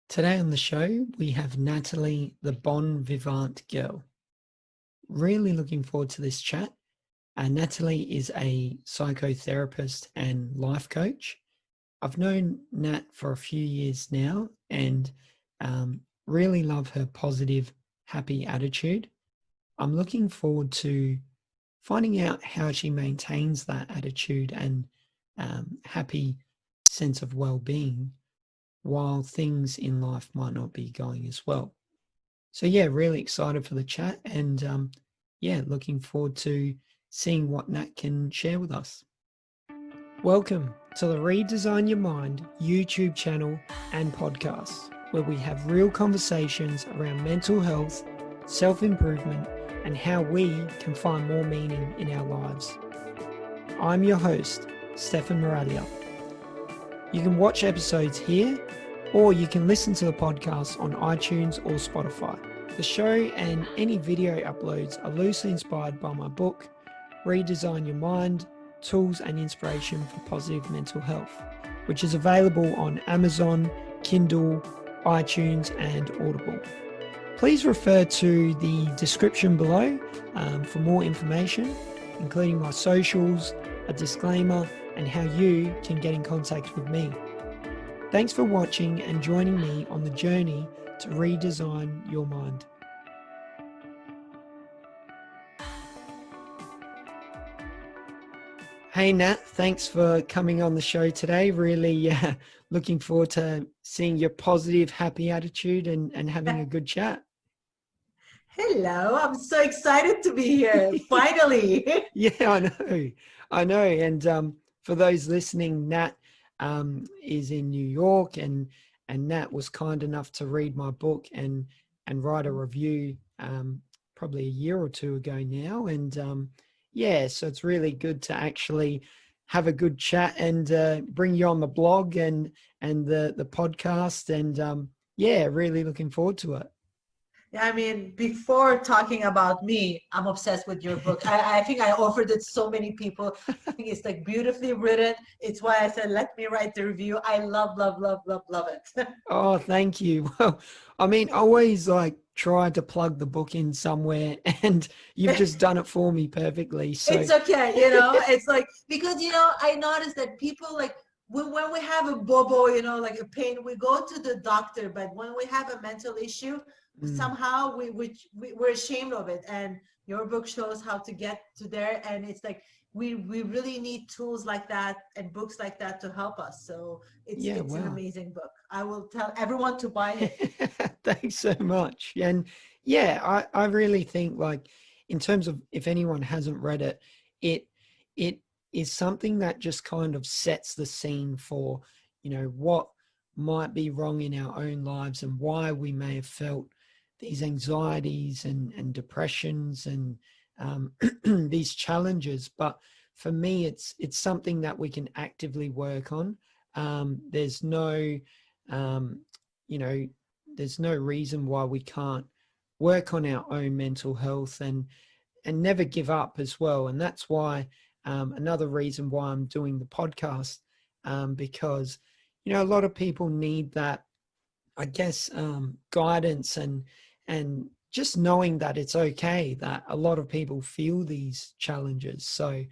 Today on the show, we have Natalie, the Bon Vivant girl. Really looking forward to this chat. Natalie is a psychotherapist and life coach. I've known Nat for a few years now and really love her positive, happy attitude. I'm looking forward to finding out how she maintains that attitude and happy sense of well-being while things in life might not be going as well. So yeah, really excited for the chat and looking forward to seeing what Nat can share with us. Welcome to the Redesign Your Mind YouTube channel and podcast, where we have real conversations around mental health, self-improvement, and how we can find more meaning in our lives. I'm your host, Stefan Moralia. You can watch episodes here, or you can listen to the podcast on iTunes or Spotify. The show and any video uploads are loosely inspired by my book, Redesign Your Mind, Tools and Inspiration for Positive Mental Health, which is available on Amazon, Kindle, iTunes, and Audible. Please refer to the description below for more information, including my socials, a disclaimer, and how you can get in contact with me. Thanks for watching and joining me on the journey to redesign your mind. Hey Nat, thanks for coming on the show today. Really looking forward to seeing your positive, happy attitude and having a good chat. Hello, I'm so excited to be here, finally. Yeah, I know. And for those listening, Nat is in New York, and Nat was kind enough to read my book and write a review probably a year or two ago now. And so it's really good to actually have a good chat and bring you on the blog and the podcast. And really looking forward to it. I mean, before talking about me, I'm obsessed with your book. I think I offered it to so many people. I think it's like beautifully written. It's why I said, let me write the review. I love it. Oh, thank you. Well, I mean, always like try to plug the book in somewhere, and you've just done it for me perfectly. So it's okay, it's like, because, I noticed that people like, when we have a bobo, like a pain, we go to the doctor, but when we have a mental issue, somehow we're ashamed of it. And your book shows how to get to there. And it's like, we really need tools like that and books like that to help us. So it's an amazing book. I will tell everyone to buy it. Thanks so much. And I really think, like, in terms of, if anyone hasn't read it, it is something that just kind of sets the scene for, what might be wrong in our own lives and why we may have felt these anxieties and depressions and these challenges. But for me, it's something that we can actively work on. There's no there's no reason why we can't work on our own mental health and never give up as well. And that's why another reason why I'm doing the podcast, because a lot of people need that, I guess, guidance and just knowing that it's okay, that a lot of people feel these challenges. So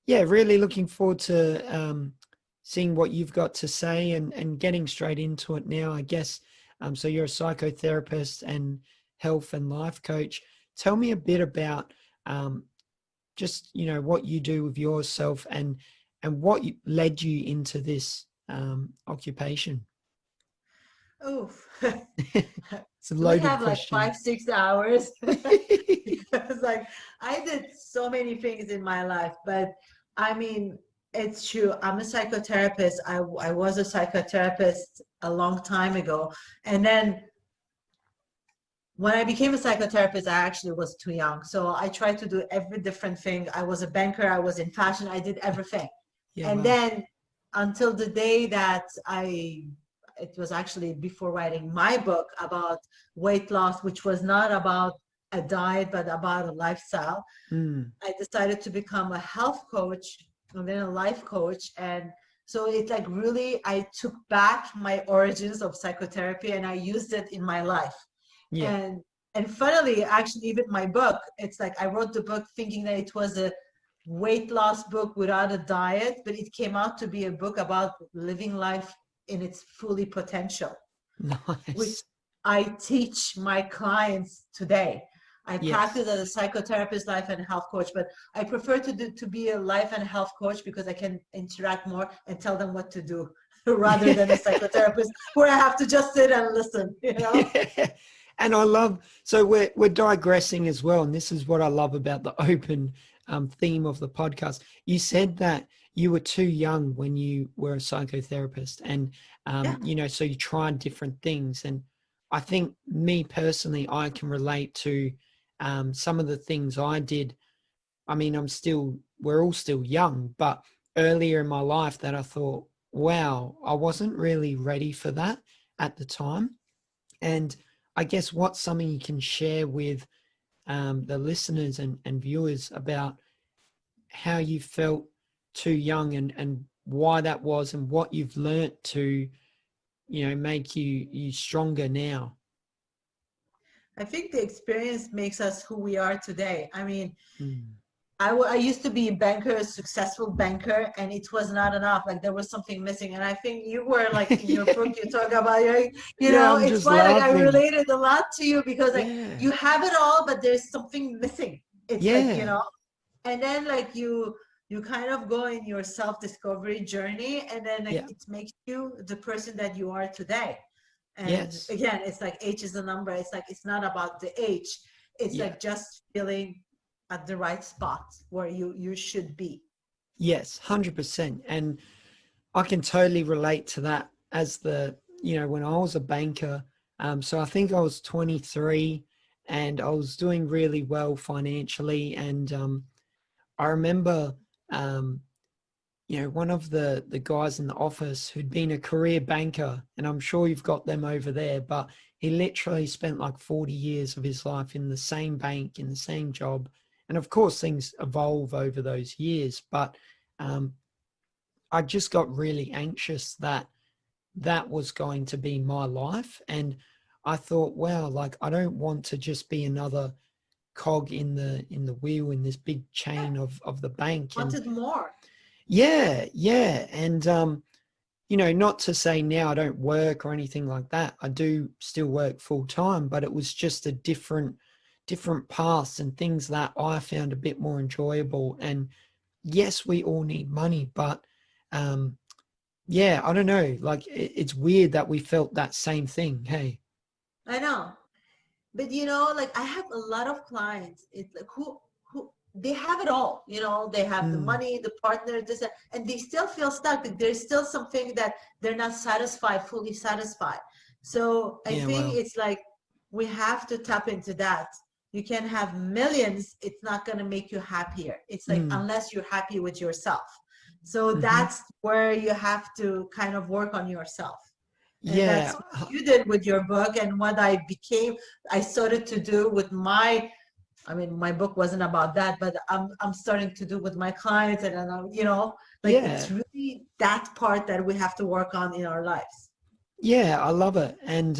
really looking forward to seeing what you've got to say and getting straight into it now, I guess. So you're a psychotherapist and health and life coach. Tell me a bit about just, what you do with yourself and what led you into this occupation. Oof. It's a loaded we have question. Like 5-6 hours. Because like I did so many things in my life, but I mean, it's true. I'm a psychotherapist. I was a psychotherapist a long time ago. And then when I became a psychotherapist, I actually was too young. So I tried to do every different thing. I was a banker. I was in fashion. I did everything. Then until the day that it was actually before writing my book about weight loss, which was not about a diet, but about a lifestyle. I decided to become a health coach and then a life coach. And So it's like really, I took back my origins of psychotherapy and I used it in my life. Yeah. And funnily, actually, even my book, it's like I wrote the book thinking that it was a weight loss book without a diet, but it came out to be a book about living life in its fully potential, which Nice. I teach my clients today. I practice Yes. as a psychotherapist, life and health coach, but I prefer to be a life and health coach because I can interact more and tell them what to do rather than a psychotherapist where I have to just sit and listen, you know? Yeah. And I love, so we're digressing as well. And this is what I love about the open theme of the podcast. You said that you were too young when you were a psychotherapist and, Yeah. you know, so you tried different things. And I think me personally, I can relate to some of the things I did. I mean, we're all still young, but earlier in my life that I thought, wow, I wasn't really ready for that at the time. And I guess what's something you can share with the listeners and viewers about how you felt too young and why that was and what you've learnt to, you know, make you stronger now. I think the experience makes us who we are today. I mean, Mm. I used to be a banker, a successful banker, and it was not enough. Like there was something missing. And I think you were like in your book, you talk about your, Yeah, I'm it's just why like I laughing. related a lot to you because like Yeah. you have it all, but there's something missing. It's like, Yeah. and then like you kind of go in your self-discovery journey, and then like Yeah. it makes you the person that you are today. And Yes. again, it's like age is a number. It's like it's not about the age. It's Yeah. like just feeling at the right spot where you should be. Yes. 100%. And I can totally relate to that as you know, when I was a banker. So I think I was 23 and I was doing really well financially. And I remember, um, you know, one of the guys in the office who'd been a career banker, and I'm sure you've got them over there, but he literally spent like 40 years of his life in the same bank, in the same job. And of course, things evolve over those years, but um, I just got really anxious that that was going to be my life. And I thought, wow, like I don't want to just be another cog in the wheel in this big Yeah, chain of the bank. And wanted more. yeah, yeah. And you know, not to say now I don't work or anything like that. I do still work full time, but it was just a different paths and things that I found a bit more enjoyable. And yes, we all need money, but um yeah, I don't know. Like it's weird that we felt that same thing. Hey. I know. But like I have a lot of clients. It's like who they have it all. They have the Mm, money, the partner, this, that, and they still feel stuck. Like there's still something that they're not satisfied, fully satisfied. So I yeah, think well. it's like we have to tap into that. You can have millions, it's not going to make you happier. It's like Mm, unless you're happy with yourself. So hmm. that's where you have to kind of work on yourself. And that's Yeah. what you did with your book and what I started to do with my book wasn't about that, but I'm starting to do with my clients. And like it's Yeah. really that part that we have to work on in our lives. Yeah, I love it. And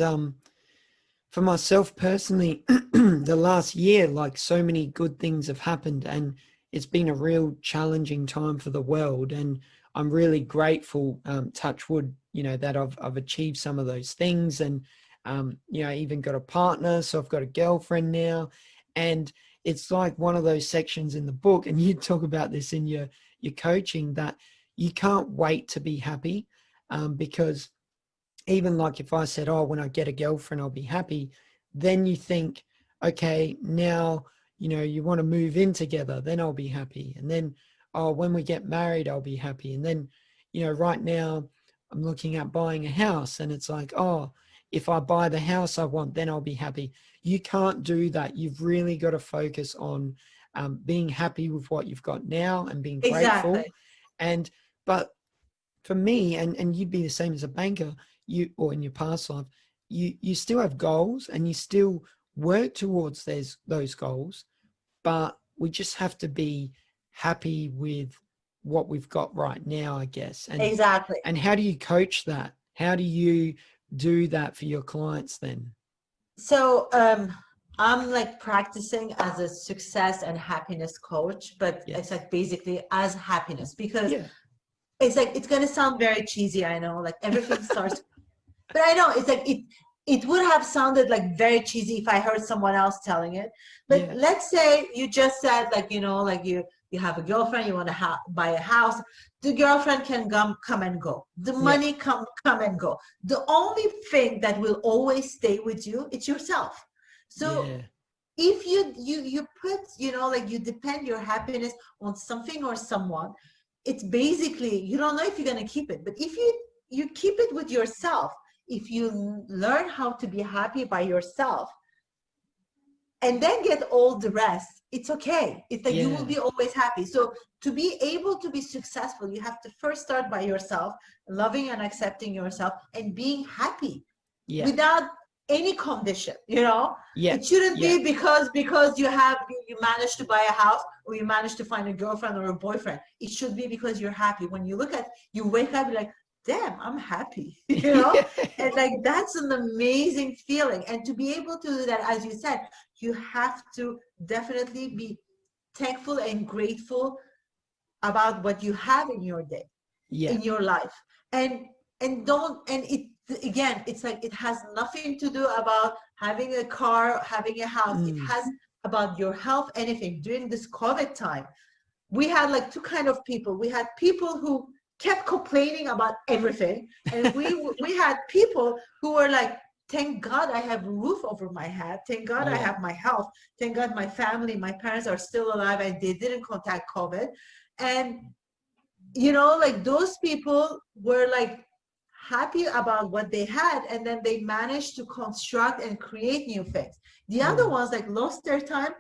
for myself personally, the last year, like so many good things have happened and it's been a real challenging time for the world. And I'm really grateful, touch wood, you know, that I've achieved some of those things. And, you know, I even got a partner. So I've got a girlfriend now. And it's like one of those sections in the book, and you talk about this in your coaching, that you can't wait to be happy, because even like if I said, oh, when I get a girlfriend, I'll be happy, then you think, okay, now, you know, you want to move in together, then I'll be happy. And then, oh, when we get married, I'll be happy. And then, you know, right now I'm looking at buying a house and it's like, oh, if I buy the house I want, then I'll be happy. You can't do that. You've really got to focus on being happy with what you've got now and being Exactly. grateful. And, but for me, and you'd be the same as a banker, you or in your past life, you still have goals and you still work towards those goals, but we just have to be happy with what we've got right now, I guess. Exactly. And how do you coach that? How do you do that for your clients then? So I'm like practicing as a success and happiness coach, but Yeah. it's like basically as happiness, because Yeah. it's like, it's gonna sound very cheesy, I know, like everything starts, but I know it's like it would have sounded like very cheesy if I heard someone else telling it. But Yeah. let's say you just said, like, you know, like you have a girlfriend, you want to buy a house. The girlfriend can come and go. The Yeah. money come and go. The only thing that will always stay with you, it's yourself. So Yeah. if you put, you know, like you depend your happiness on something or someone, it's basically, you don't know if you're going to keep it. But if you keep it with yourself, if you learn how to be happy by yourself and then get all the rest, it's okay. It's like you will Yeah. be always happy. So to be able to be successful, you have to first start by yourself, loving and accepting yourself and being happy Yeah. without any condition, you know. Yeah. It shouldn't Yeah. be because you managed to buy a house or you managed to find a girlfriend or a boyfriend. It should be because you're happy. When you look at, you wake up, you're like, damn, I'm happy. You know. And like that's an amazing feeling. And to be able to do that, as you said, you have to definitely be thankful and grateful about what you have in your day, Yeah. in your life. And don't, and it, again, it's like it has nothing to do about having a car, having a house. It Mm. has about your health. Anything during this COVID time, we had like two kind of people. We had people who kept complaining about everything, and we had people who were like, thank God I have a roof over my head, thank God I Yeah. have my health, thank God my family, my parents are still alive and they didn't contact COVID. And you know, like those people were like happy about what they had, and then they managed to construct and create new things. The other Mm. ones like lost their time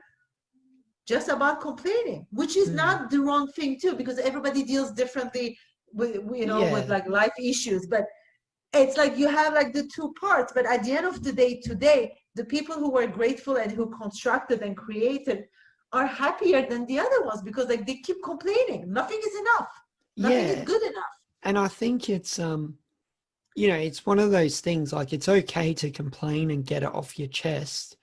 just about complaining, which is Mm. not the wrong thing too, because everybody deals differently with, you know, with Yeah. like life issues. But it's like you have like the two parts. But at the end of the day, today, the people who were grateful and who constructed and created are happier than the other ones, because like they keep complaining. Nothing is enough. Nothing is Yeah. good enough. And I think it's you know, it's one of those things, like it's okay to complain and get it off your chest,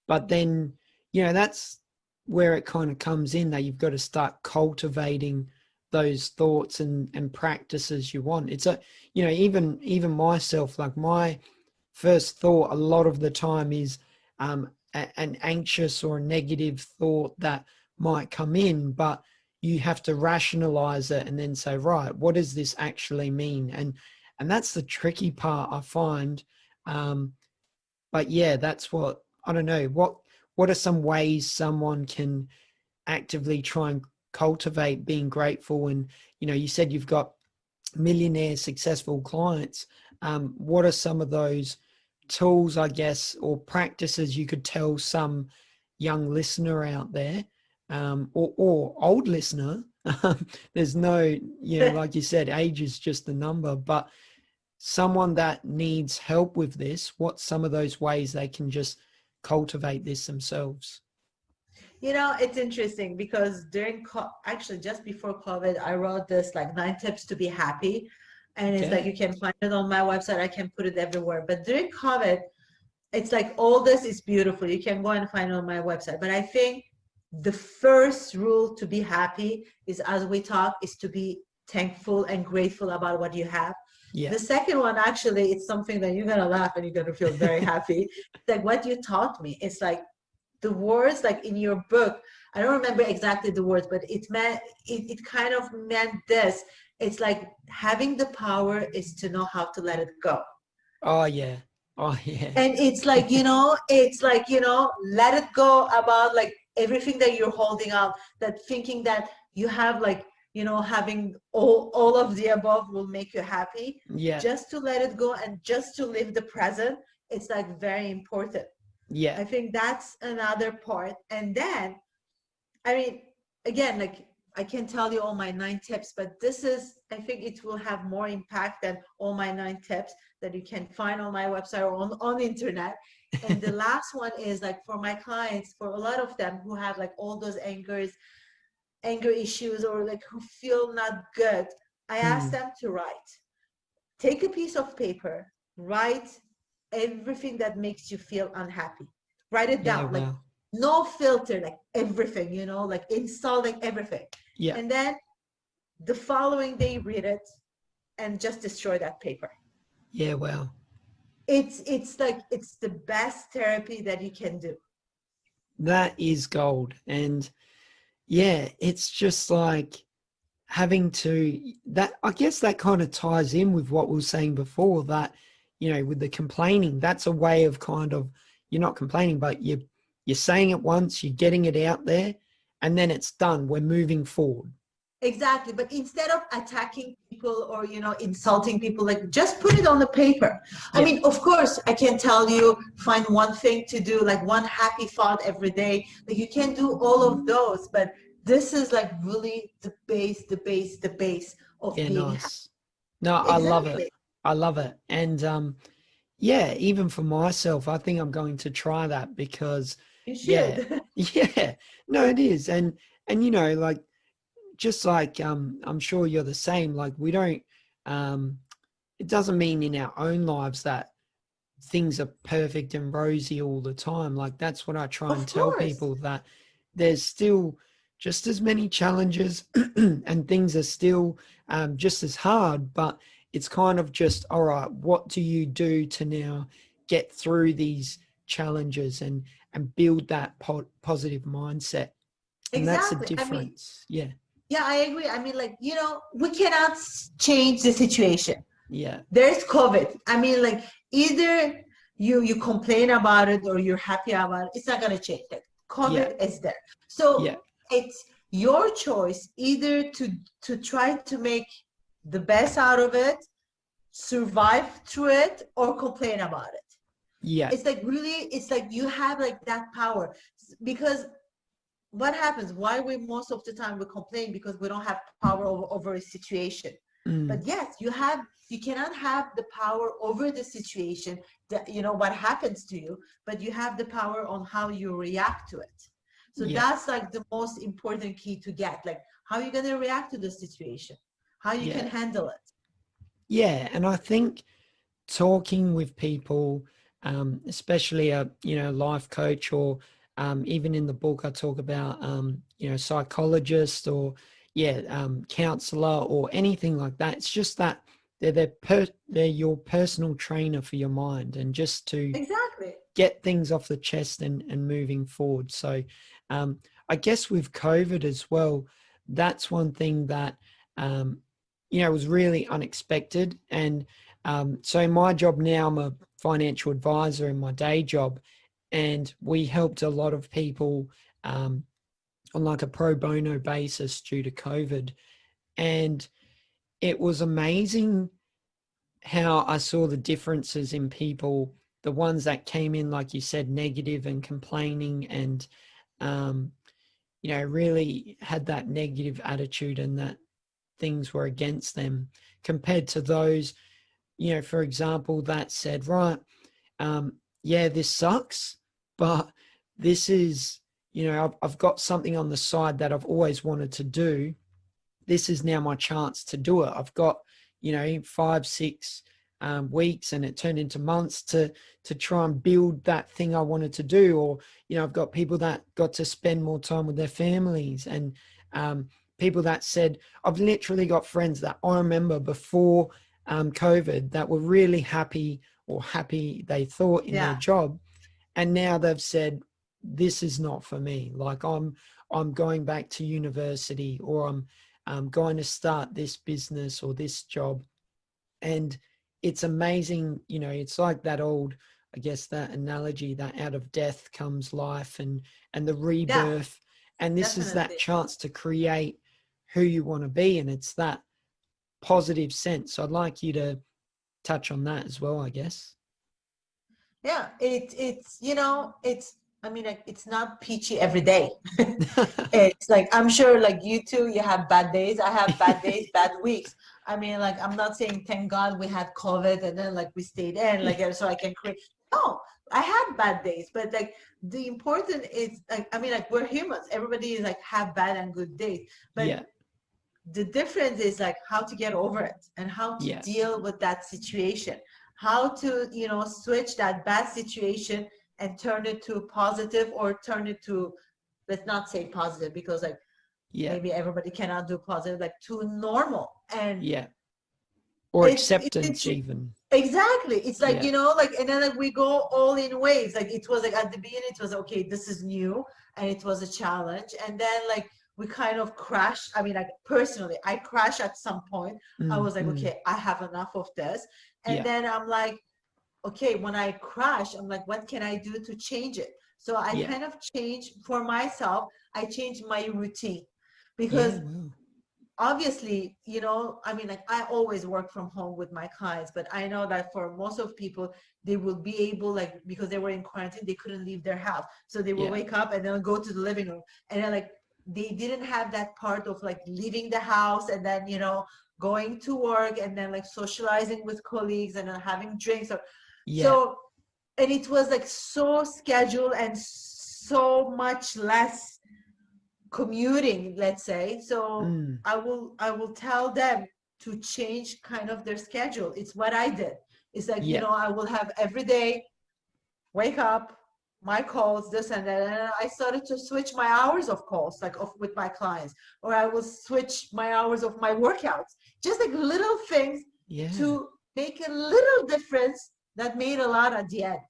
but then, you know, that's where it kind of comes in, that you've got to start cultivating those thoughts and practices you want. It's a, you know, even myself, like my first thought a lot of the time is an anxious or a negative thought that might come in, but you have to rationalize it and then say, right, what does this actually mean? And that's the tricky part, I find. But yeah, that's what, I don't know, what are some ways someone can actively try and cultivate being grateful? And you know, you said you've got millionaire successful clients. What are some of those tools, I guess, or practices you could tell some young listener out there, or old listener? There's no, you know, like you said, age is just a number, but someone that needs help with this, what's some of those ways they can just cultivate this themselves? You know, it's interesting because actually just before COVID, I wrote this like 9 tips to be happy. And it's like Okay. you can find it on my website. I can put it everywhere. But during COVID, it's like all this is beautiful. You can go and find it on my website. But I think the first rule to be happy is, as we talk, is to be thankful and grateful about what you have. Yeah. The second one, actually, it's something that you're gonna laugh and you're gonna feel very happy. It's like what you taught me. It's like the words, like in your book. I don't remember exactly the words, but it meant it kind of meant this. It's like having the power is to know how to let it go. Oh yeah. Oh yeah. And it's like, you know, it's like, you know, let it go about like everything that you're holding on, that thinking that you have like, you know, having all of the above will make you happy. Yeah. Just to let it go and just to live the present, it's like very important. Yeah. I think that's another part. And then, I mean, again, like I can tell you all my 9 tips, but this is, I think it will have more impact than all my 9 tips that you can find on my website or on the internet. And the last one is like for my clients, for a lot of them who have like all those angers, anger issues or like who feel not good, I ask Mm. them to write. Take a piece of paper, write everything that makes you feel unhappy. Write it Yeah, down, like wow. no filter, like everything, like installing everything. Yeah. And then the following day, read it and just destroy that paper. Yeah, wow. It's like it's the best therapy that you can do. That is gold. And yeah, it's just like having to that I guess that kind of ties in with what we were saying before, that with the complaining, that's a way of kind of, you're not complaining, but you're saying it once, you're getting it out there, and then it's done. We're moving forward. Exactly. But instead of attacking people or, insulting people, like just put it on the paper. I Yeah. mean, of course, I can tell you find one thing to do, like one happy thought every day. Like you can do all of those, but this is like really the base of Yeah, being happy. nice. No, I love it. Exactly. I love it. And yeah, even for myself, I think I'm going to try that because You yeah, should. yeah, no, it is. And like, just like I'm sure you're the same, like we don't it doesn't mean in our own lives that things are perfect and rosy all the time. Like that's what I try and Of tell course. people, that there's still just as many challenges and things are still just as hard, but it's kind of just, all right, what do you do to now get through these challenges and build that positive mindset? And that's the Exactly. I mean, difference. Yeah. yeah, I agree. I mean, like, we cannot change the situation. Yeah. There's COVID. I mean, like either you complain about it or you're happy about it. It's not gonna change. Like Yeah. COVID is there. So Yeah. it's your choice either to try to make the best out of it, survive through it, or complain about it. Yeah. It's like really, it's like you have like that power. Because what happens, why we most of the time we complain, because we don't have power over a situation. Mm. But yes, you cannot have the power over the situation, that what happens to you, but you have the power on how you react to it. So Yeah. that's like the most important key to get, like how you're going to react to the situation, how you can Yeah. handle it. Yeah. And I think talking with people, especially a life coach, or even in the book I talk about psychologist, or counselor, or anything like that. It's just that they're your personal trainer for your mind, and just to Exactly. get things off the chest and moving forward. So I guess with COVID as well, that's one thing that was really unexpected. And so in my job now, I'm a financial advisor in my day job, and we helped a lot of people on like a pro bono basis due to COVID. And it was amazing how I saw the differences in people, the ones that came in, like you said, negative and complaining, and um, really had that negative attitude and that things were against them, compared to those, for example, that said, right, yeah, this sucks, but this is, I've got something on the side that I've always wanted to do. This is now my chance to do it. I've got, 5, 6 weeks, and it turned into months to try and build that thing I wanted to do. Or, I've got people that got to spend more time with their families, and people that said, I've literally got friends that I remember before COVID that were really happy, or happy they thought, in their Yeah. job, and now they've said, this is not for me. Like I'm going back to university, or I'm going to start this business or this job. And it's amazing, it's like that old, I guess, that analogy, that out of death comes life, and the Yeah, rebirth. And this is that definitely. chance to create who you want to be. And it's that positive sense. So I'd like you to touch on that as well, I guess. Yeah, it's I mean, like, it's not peachy every day. It's like, I'm sure like you too, you have bad days. I have bad days, bad weeks. I mean, like, I'm not saying thank God we had COVID and then like we stayed in, like, so I can create. No, I had bad days, but like the important is like, I mean, like, we're humans. Everybody is like have bad and good days. But Yeah. the difference is like how to get over it and how to Yeah. deal with that situation, how to, you know, switch that bad situation and turn it to positive, or turn it to, let's not say positive because like Yeah. maybe everybody cannot do positive, like to normal. And Yeah. Or it's acceptance even. exactly, it's like, Yeah. you know, like, and then like we go all in waves. Like it was like at the beginning it was okay, this is new and it was a challenge, and then like we kind of crash. I mean, like personally I crash at some point. I was like, Mm. okay, I have enough of this. And Yeah. then I'm like, okay, when I crash, I'm like, what can I do to change it? So I Yeah. kind of change for myself. I changed my routine Yeah. because Well. obviously, you know, I mean, like I always work from home with my clients, but I know that for most of people, they will be able, like, because they were in quarantine, they couldn't leave their house. So they will Yeah. wake up and then go to the living room. And then like they didn't have that part of like leaving the house and then, you know, going to work and then like socializing with colleagues and then having drinks or Yeah. so. And it was like so scheduled and so much less commuting, let's say. So Mm. I will tell them to change kind of their schedule. It's what I did. It's like, you Yeah. know, I will have every day wake up, my calls, this and that. And I started to switch my hours of calls, like of with my clients, or I will switch my hours of my workouts. Just like little things Yeah. to make a little difference that made a lot at the end,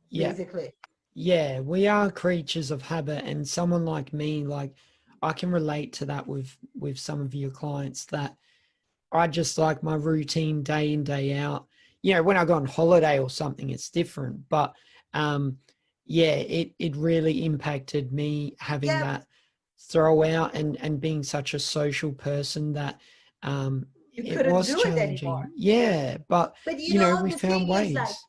Yeah. basically. Yeah. We are creatures of habit, and someone like me, like I can relate to that with some of your clients that I just like my routine day in, day out. You know, when I go on holiday or something, it's different. But um, yeah, it really impacted me having Yeah, that throw out and being such a social person that you it couldn't was do it anymore. challenging. Yeah, but But you you know, know, we the found thing is like ways.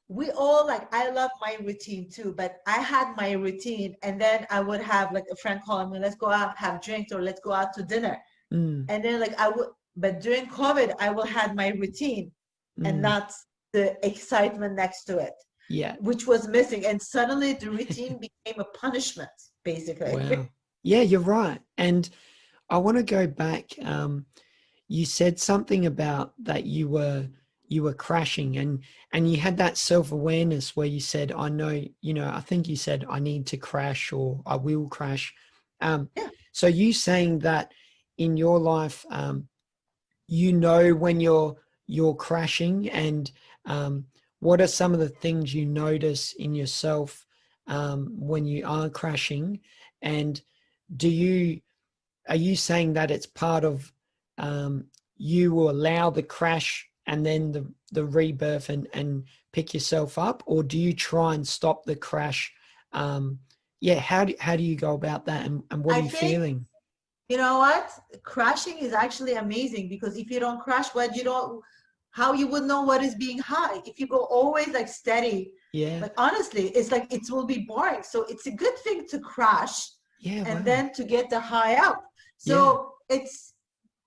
we all like I love my routine too, but I had my routine and then I would have like a friend calling me, let's go out, have drinks or let's go out to dinner. Mm, And then like I would but during COVID I will had my routine and mm, not the excitement next to it, yeah. which was missing. And suddenly the routine became a punishment, Wow. basically. Yeah, you're right. And I want to go back. You said something about that you were crashing and you had that self-awareness where you said, I know, you know, I think you said I need to crash or I will crash. Yeah. So you saying that in your life, you know when you're crashing, and what are some of the things you notice in yourself when you are crashing, and do you are you saying that it's part of um, you will allow the crash and then the rebirth and pick yourself up, or do you try and stop the crash? Yeah, how do you go about that, and what are I you think, feeling? you know what? Crashing is actually amazing because if you don't crash, what you don't, how you would know what is being high? If you go always like steady, Yeah, like honestly, it's like it will be boring. So it's a good thing to crash yeah, and wow, then to get the high up. yeah, So it's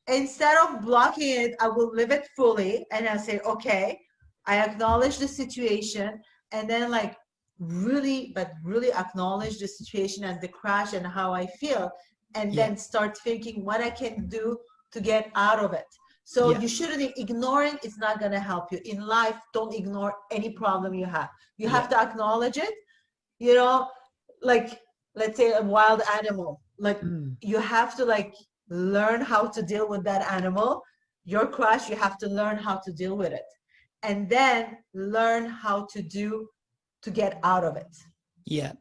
instead of blocking it, I will live it fully and I say, okay, I acknowledge the situation and then like really, but really acknowledge the situation and the crash and how I feel, and yeah, then start thinking what I can do to get out of it. So yeah, you shouldn't ignoring it's not gonna help you. In life, don't ignore any problem you have. You have yeah, to acknowledge it, you know, like let's say a wild animal. Like mm, you have to like learn how to deal with that animal. Your crush, you have to learn how to deal with it. And then learn how to do to get out of it. yeah.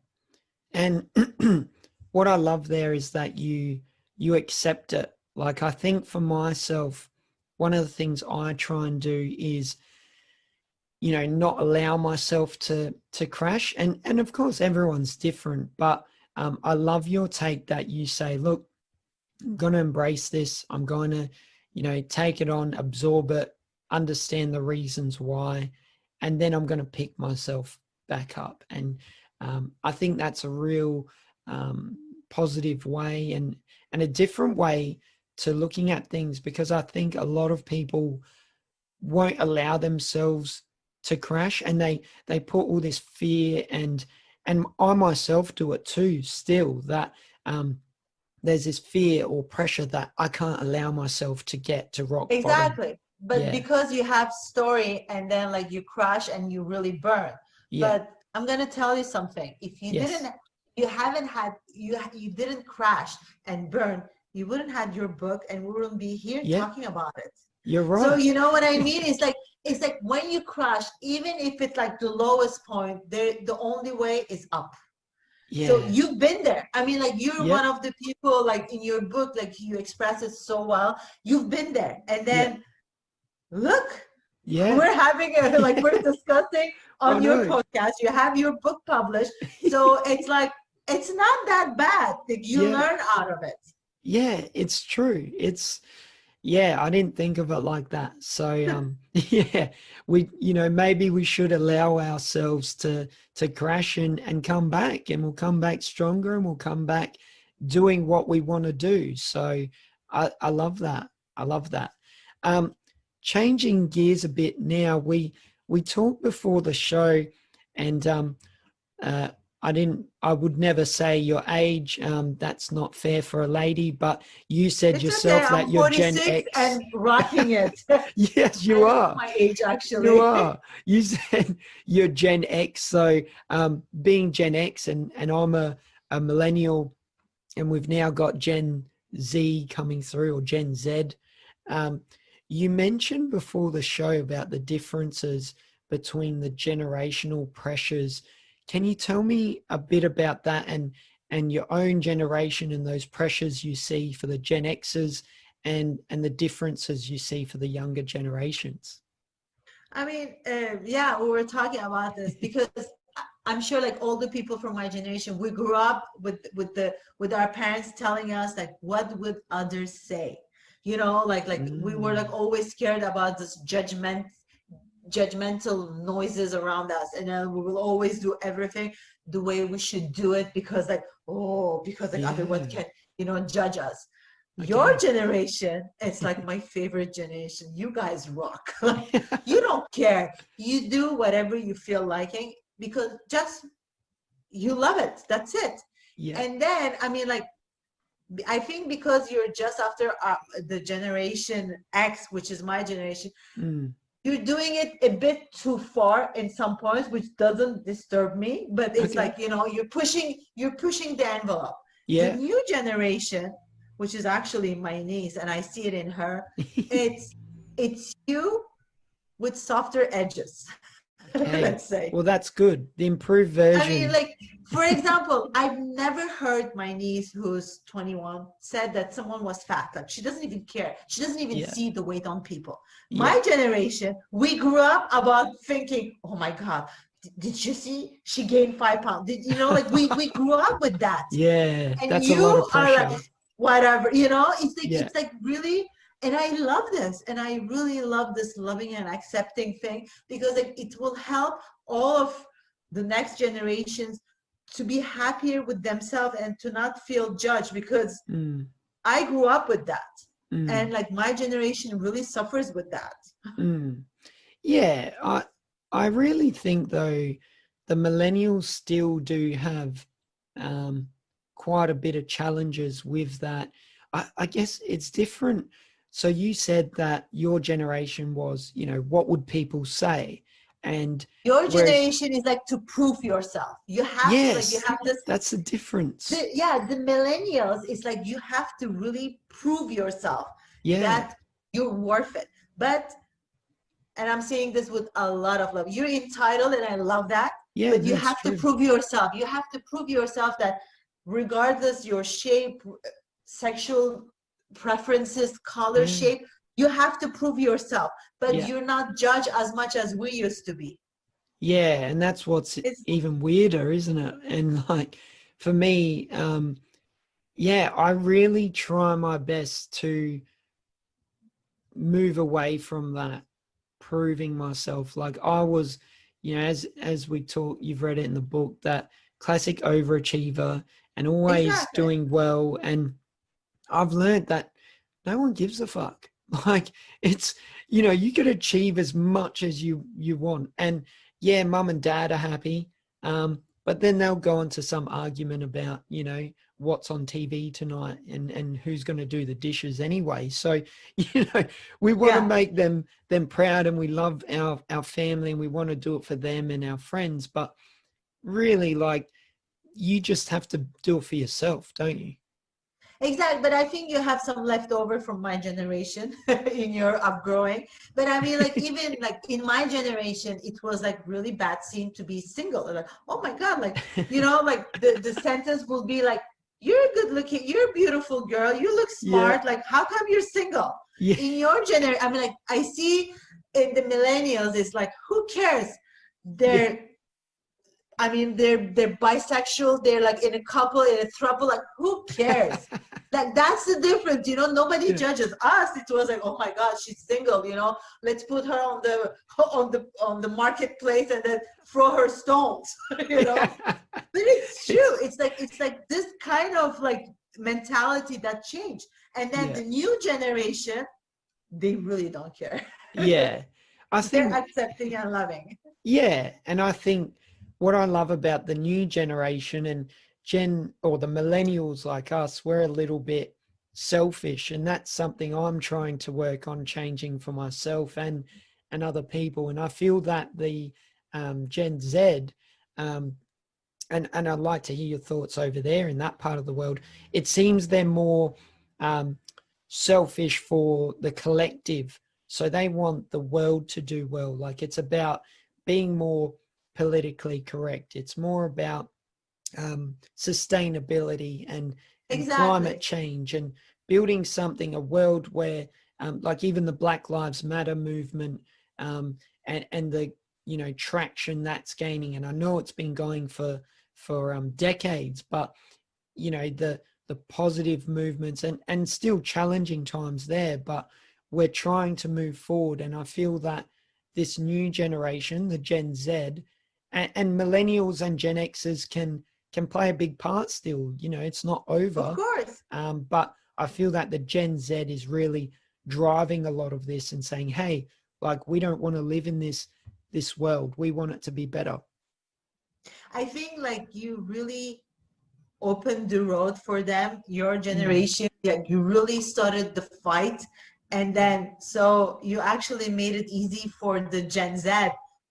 And what I love there is that you accept it. Like I think for myself, one of the things I try and do is, you know, not allow myself to crash. And of course everyone's different, but I love your take that you say, look, I'm going to embrace this. I'm going to, you know, take it on, absorb it, understand the reasons why, and then I'm going to pick myself back up. And I think that's a real positive way and a different way to looking at things, because I think a lot of people won't allow themselves to crash, and they put all this fear, and I myself do it too still, that there's this fear or pressure that I can't allow myself to get to rock bottom. Exactly. But Yeah, because you have story and then like you crash and you really burn. yeah, But I'm gonna tell you something. If you yes, didn't, you haven't had, you didn't crash and burn, you wouldn't have your book and we wouldn't be here yeah, talking about it. you're So right. you know what I mean? It's like when you crash, even if it's like the lowest point, the only way is up. So Yeah, you've been there. I mean, like you're yeah, one of the people like in your book, like you express it so well. You've been there. And yeah, then look, yeah, we're having a like we're discussing I on your know. podcast. You have your book published. So it's like it's not that bad. Like you Yeah, learn out of it. yeah, it's true. Yeah, I didn't think of it like that. So yeah, maybe we should allow ourselves to crash and come back, and we'll come back stronger, and we'll come back doing what we want to do. So I love that. I love that. Um, Changing gears a bit now, we talked before the show, and uh, I would never say your age. That's not fair for a lady, but you said It's okay. yourself that I'm you're Gen 46 X. and rocking it. Yes, I you love are. my age You actually. are. You said you're Gen X. So being Gen X, and I'm a millennial, and we've now got Gen Z coming through, or Gen Z. Um, you mentioned before the show about the differences between the generational pressures. Can you tell me a bit about that, and your own generation and those pressures you see for the Gen Xers, and the differences you see for the younger generations? I mean, yeah, we were talking about this because I'm sure like all the people from my generation, we grew up with our parents telling us like what would others say? You know, like we were like Mm, always scared about this judgmental noises around us, and then we will always do everything the way we should do it because like because like otherwise yeah. can judge us. Your Okay. generation, it's like my favorite generation. You guys rock. Like you don't care. You do whatever you feel liking because just you love it. That's it. Yeah. And then I mean like I think because you're just after the generation X, which is my generation, Mm, you're doing it a bit too far in some points, which doesn't disturb me, but it's okay. like you're pushing the envelope. The Yeah. new generation, which is actually my niece and I see it in her, it's it's you with softer edges. Hey, Let's say. well, that's good. The improved I mean, version. like, for example, I've never heard my niece, who's 21, said that someone was fat. Like, she doesn't even care. She doesn't even Yeah. see the weight on people. Yeah. My generation, we grew up about thinking, oh my God, did you see she gained 5 pounds? Like we grew up with that. Yeah. And That's a lot of you are like, pressure. whatever, it's like Yeah. it's like really, and I love this. And I really love this loving and accepting thing because like, it will help all of the next generations to be happier with themselves and to not feel judged because Mm, I grew up with that. And mm, like my generation really suffers with that. mm. Yeah. I really think though the millennials still do have um, quite a bit of challenges with that. I guess it's different. So you said that your generation was, what would people say? And Your whereas, generation is like to prove yourself. You have to like you yes, have this that's the difference. the millennials is like you have to really prove yourself Yeah. that you're worth it. But and I'm saying this with a lot of love. You're entitled, and I love that. Yeah, But you that's have to true. prove yourself. You have to prove yourself that regardless your shape, sexual preferences, color, Yeah. shape, you have to prove yourself. But Yeah. you're not judged as much as we used to be. Yeah, and that's what's It's even weirder, isn't it? And like for me, yeah, I really try my best to move away from that proving myself. Like I was, as we talk, you've read it in the book, that classic overachiever and always Exactly. doing well. And I've learned that no one gives a fuck. Like, it's, you could achieve as much as you want. And yeah, mum and dad are happy. But then they'll go into some argument about, what's on TV tonight and who's going to do the dishes anyway. So, you know, we want to Yeah. make them proud, and we love our family, and we want to do it for them and our friends. But really, like, you just have to do it for yourself, don't you? Exactly, but I think you have some leftover from my generation in your upgrowing. But I mean, like even like in my generation, it was like really bad scene to be single. Like, oh my God, like like the sentence will be like, "You're good looking, you're a beautiful girl, you look Yeah, smart. Like, how come you're single?" yeah, In your generation, I mean, like I see in the millennials, it's like, who cares? yeah, They're I mean, they're bisexual. They're like in a couple, in a throuple. Like, who cares? Like, that's the difference. Nobody yeah, judges us. It was like, oh my God, she's single. Let's put her on the marketplace and then throw her stones. yeah. But it's It's true. It's like this kind of like mentality that changed. And then yeah, the new generation, they really don't care. yeah. I They're think accepting and loving. yeah, and I think what I love about the new generation and or the millennials like us, we're a little bit selfish, and that's something I'm trying to work on changing for myself and other people. And I feel that the Gen Z, um, and I'd like to hear your thoughts over there in that part of the world. It seems they're more um, selfish for the collective, so they want the world to do well. Like, it's about being more politically correct. It's more about sustainability and climate Exactly. change and building something, a world where, like even the Black Lives Matter movement, and the traction that's gaining. And I know it's been going for decades, but the positive movements and still challenging times there, but we're trying to move forward. And I feel that this new generation, the Gen Z, and millennials and Gen Xers can play a big part still. It's not Of over. course. But I feel that the Gen Z is really driving a lot of this and saying, hey, like, we don't want to live in this world. We want it to be better. I think like you really opened the road for them, your Mm. generation. Yeah, you really started the fight. And then so you actually made it easy for the Gen Z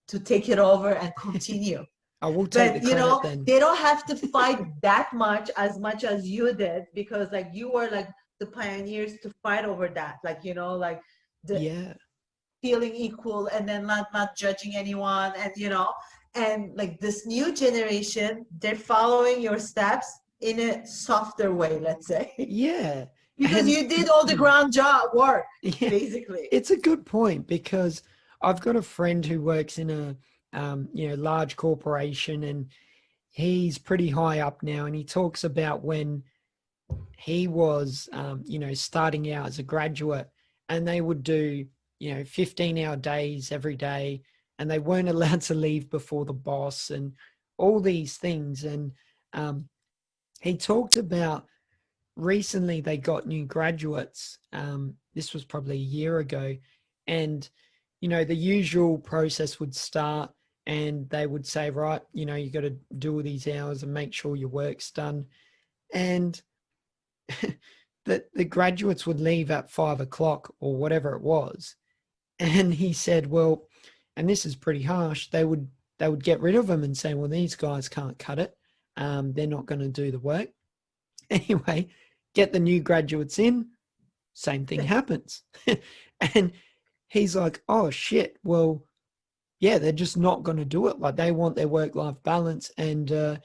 to take it over and continue. I will take the But credit then. they don't have to fight that much as you did, because like you were like the pioneers to fight over that. Like, like the Yeah. feeling equal and then not judging anyone, and like this new generation, they're following your steps in a softer way, let's say. Yeah. Because And you did all the ground job work, yeah, basically. it's a good point, because I've got a friend who works in a large corporation, and he's pretty high up now, and he talks about when he was starting out as a graduate, and they would do 15-hour days every day, and they weren't allowed to leave before the boss and all these things. And um, he talked about recently they got new graduates. This was probably a year ago. And, the usual process would start, and they would say, right, you got to do all these hours and make sure your work's done. And the graduates would leave at 5 o'clock or whatever it was. And he said, well, and this is pretty harsh, they would get rid of them and say, well, these guys can't cut it. They're not going to do the work. Anyway, get the new graduates in, same thing happens. And he's like, oh shit, well, yeah, they're just not going to do it. Like, they want their work-life balance, and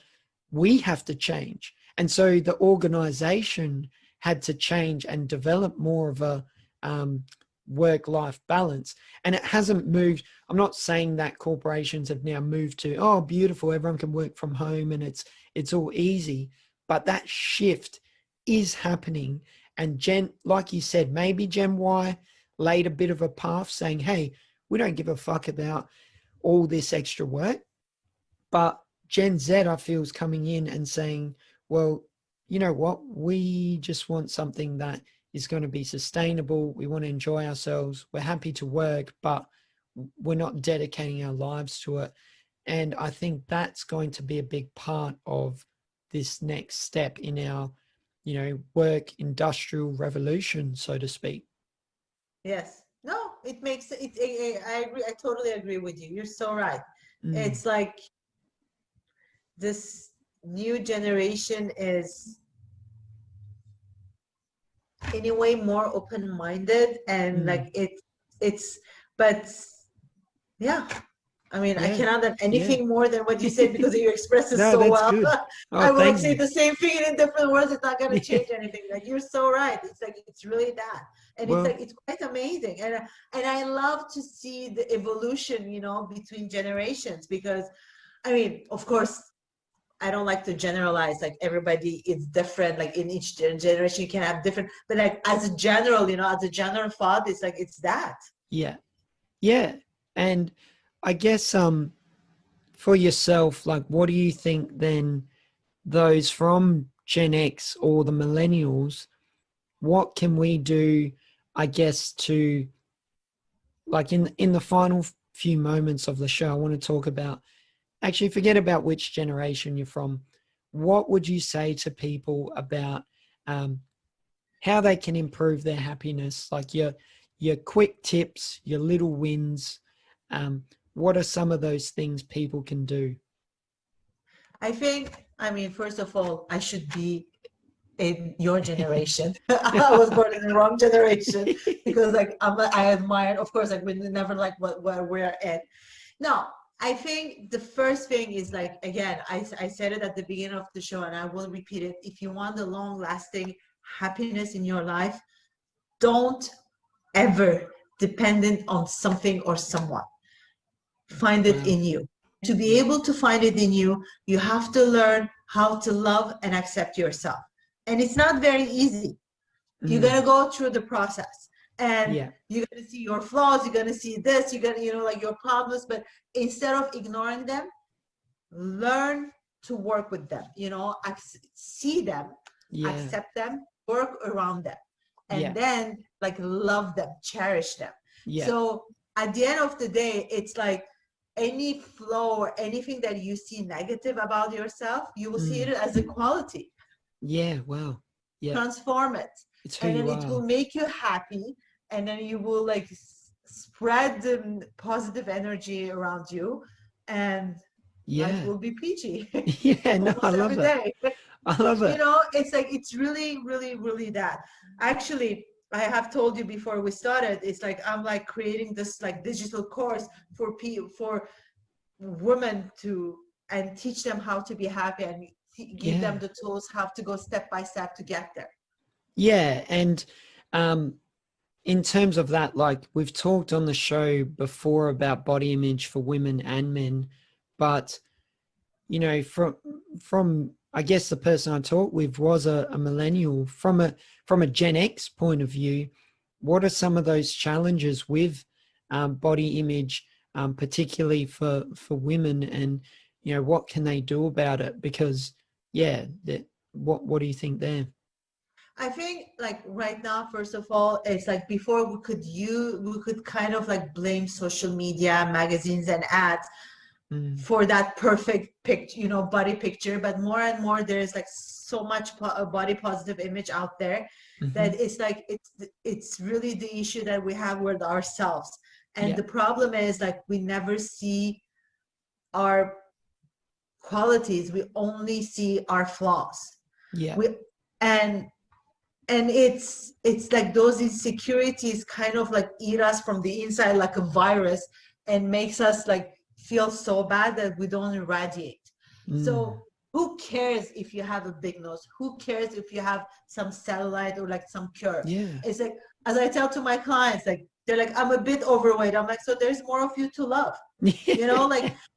we have to change. And so the organization had to change and develop more of a work-life balance. And it hasn't moved. I'm not saying that corporations have now moved to, oh, beautiful, everyone can work from home and it's all easy. But that shift is happening. And like you said, maybe Gen Y laid a bit of a path saying, hey, we don't give a fuck about all this extra work. But Gen Z, I feel, is coming in and saying, well, you know what, we just want something that is going to be sustainable. We want to enjoy ourselves. We're happy to work, but we're not dedicating our lives to it. And I think that's going to be a big part of this next step in our, work industrial revolution, so to speak. Yes. No, it makes it. I agree. I totally agree with you. You're so right. Mm, It's like this new generation is in a way more open-minded, and mm, like it's but yeah, I mean, I yeah, cannot add yeah. anything more than what you said because you expressed it No, so that's well. good. Oh, I will like thank say you. the same thing in different words. It's not going to Yeah. change anything. Like you're so right. It's like it's really that, and it's Well, like it's quite amazing. And I love to see the evolution, between generations because, I mean, of course, I don't like to generalize. Like everybody is different. Like in each generation, you can have different. But like as a general, as a general thought, it's like it's that. yeah, yeah. And I guess for yourself, like, what do you think then those from Gen X or the millennials, what can we do, I guess, to, like, in the final few moments of the show, I want to talk about, actually forget about which generation you're from. What would you say to people about um, how they can improve their happiness? Like your quick tips, your little wins. Um, what are some of those things people can do? I think, I mean, first of all, I should be in your generation. I was born in the wrong generation because like I admire, of course, like we never like where we're at. No, I think the first thing is like, again, I said it at the beginning of the show and I will repeat it. If you want the long lasting happiness in your life, don't ever dependent on something or someone. Find it Wow. in you. To be Yeah. able to find it in you, you have to learn how to love and accept yourself. And it's not very easy. You're Mm, gonna go through the process and yeah. you're gonna see your flaws, you're gonna see this, you're gonna, like your problems, but instead of ignoring them, learn to work with them, see them, Yeah. accept them, work around them, and Yeah. then like love them, cherish them. Yeah. So at the end of the day, it's like any flaw or anything that you see negative about yourself, you will see it Mm, as a quality. yeah. Wow. Yeah. Transform it, It's who and then you it will are. make you happy, and then you will like spread the positive energy around you, and life Yeah. will be peachy Yeah. No, I almost every love it. day. I love it. It's like it's really really really that. Actually, I have told you before we started, it's like I'm like creating this like digital course for people, for women to, and teach them how to be happy and give them Yeah. the tools how to go step by step to get there. Yeah. And um, in terms of that, like we've talked on the show before about body image for women and men, but from I guess the person I talked with was a millennial. From a Gen X point of view, what are some of those challenges with body image, particularly for women, and what can they do about it? Because what do you think there? I think like right now, first of all, it's like before we could kind of like blame social media, magazines and ads Mm, for that perfect picture, body picture. But more and more, there's like so much body positive image out there mm-hmm. that it's like it's really the issue that we have with ourselves. And Yeah, the problem is like we never see our qualities, we only see our flaws. yeah, We and it's like those insecurities kind of like eat us from the inside like a virus and makes us like feel so bad that we don't irradiate. mm, So who cares if you have a big nose? Who cares if you have some cellulite or like some curves? yeah, It's like, as I tell to my clients, like they're like, I'm a bit overweight. I'm like, so there's more of you to love.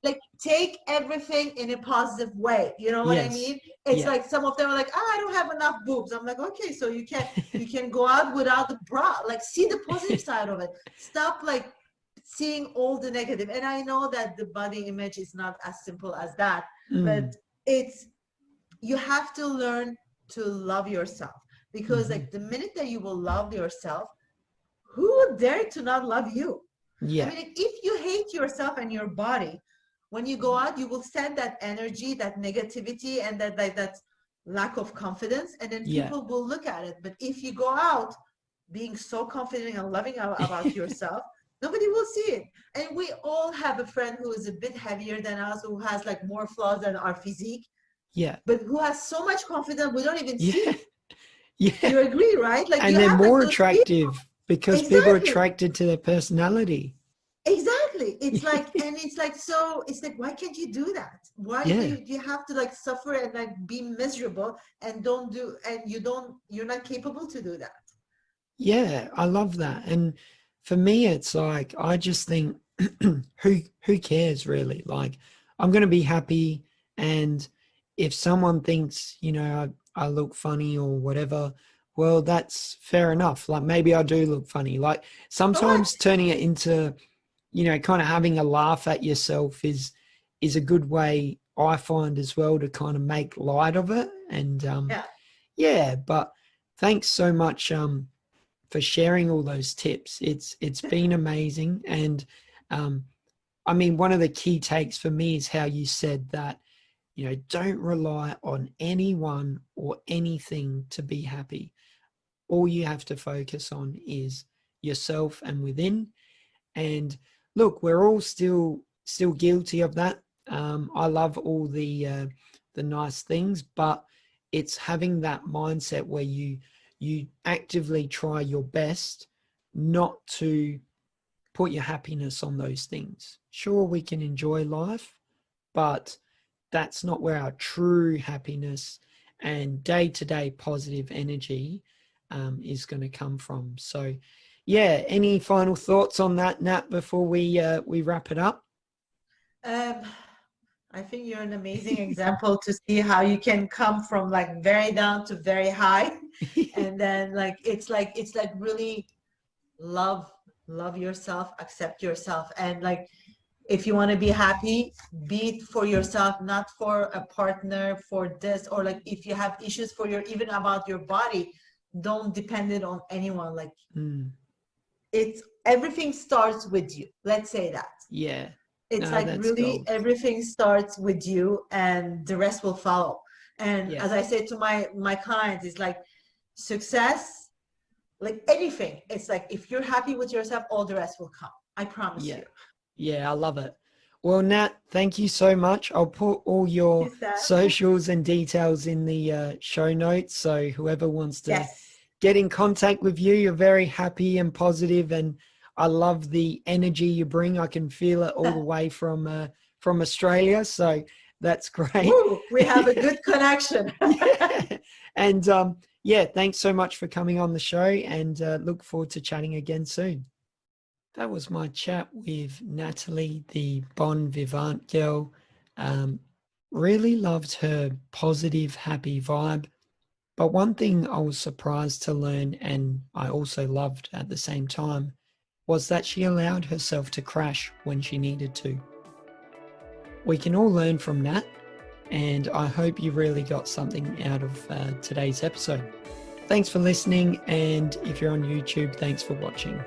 Like take everything in a positive way. You know what I yes, mean? It's yeah, like some of them are like, I don't have enough boobs. I'm like, okay, so you can go out without the bra. Like see the positive side of it. Stop like seeing all the negative. And I know that the body image is not as simple as that, but Mm. it's, you have to learn to love yourself, because Mhm. like the minute that you will love yourself, who would dare to not love you? I Yeah. mean, if you hate yourself and your body, when you go out, you will send that energy, that negativity, and that like that lack of confidence, and then Yeah. people will look at it. But if you go out being so confident and loving about yourself, nobody will see it. And we all have a friend who is a bit heavier than us, who has like more flaws than our physique, Yeah. but who has so much confidence we don't even Yeah. see. Yeah. You agree, right? Like And you they're have like more those people. attractive because people are Exactly. attracted to their personality. Exactly. It's like, and it's like, so it's like, why can't you do that? Why Yeah. do you have to like suffer and like be miserable and don't do, and you're not capable to do that? Yeah, I love that. And for me, it's like I just think, who cares really? Like, I'm going to be happy, and if someone thinks, I look funny or whatever, well, that's fair enough. Like maybe I do look funny. Like sometimes Correct. turning it into, kind of having a laugh at yourself is a good way, I find, as well, to kind of make light of it. And Yeah. yeah, but thanks so much for sharing all those tips. It's been amazing. And I mean, one of the key takes for me is how you said that, don't rely on anyone or anything to be happy. All you have to focus on is yourself and within. And look, we're all still guilty of that. I love all the nice things, but it's having that mindset where you actively try your best not to put your happiness on those things. Sure, we can enjoy life, but that's not where our true happiness and day-to-day positive energy is going to come from. So, yeah, any final thoughts on that, Nat, before we wrap it up? Um, I think you're an amazing example to see how you can come from like very down to very high. And then like it's like really love love yourself, accept yourself, and like if you want to be happy, be it for yourself, not for a partner, for this, or like if you have issues for your, even about your body, don't depend it on anyone. Like Mm, it's, everything starts with you. Let's say that. yeah, It's no, like that's really gold. everything starts with you and the rest will follow. And Yeah, as I say to my clients, it's like success, like anything. It's like if you're happy with yourself, all the rest will come. I promise yeah, you. yeah, I love it. Well, Nat, thank you so much. I'll put all your Is that? socials and details in the show notes. So whoever wants to Yes. get in contact with you, you're very happy and positive, and I love the energy you bring. I can feel it all the way from Australia. So that's great. Woo, we have a good connection. Yeah. And yeah, thanks so much for coming on the show, and look forward to chatting again soon. That was my chat with Natalie, the Bon Vivant girl. Um, really loved her positive, happy vibe. But one thing I was surprised to learn, and I also loved at the same time, was that she allowed herself to crash when she needed to. We can all learn from Nat, and I hope you really got something out of today's episode. Thanks for listening, and if you're on YouTube, thanks for watching.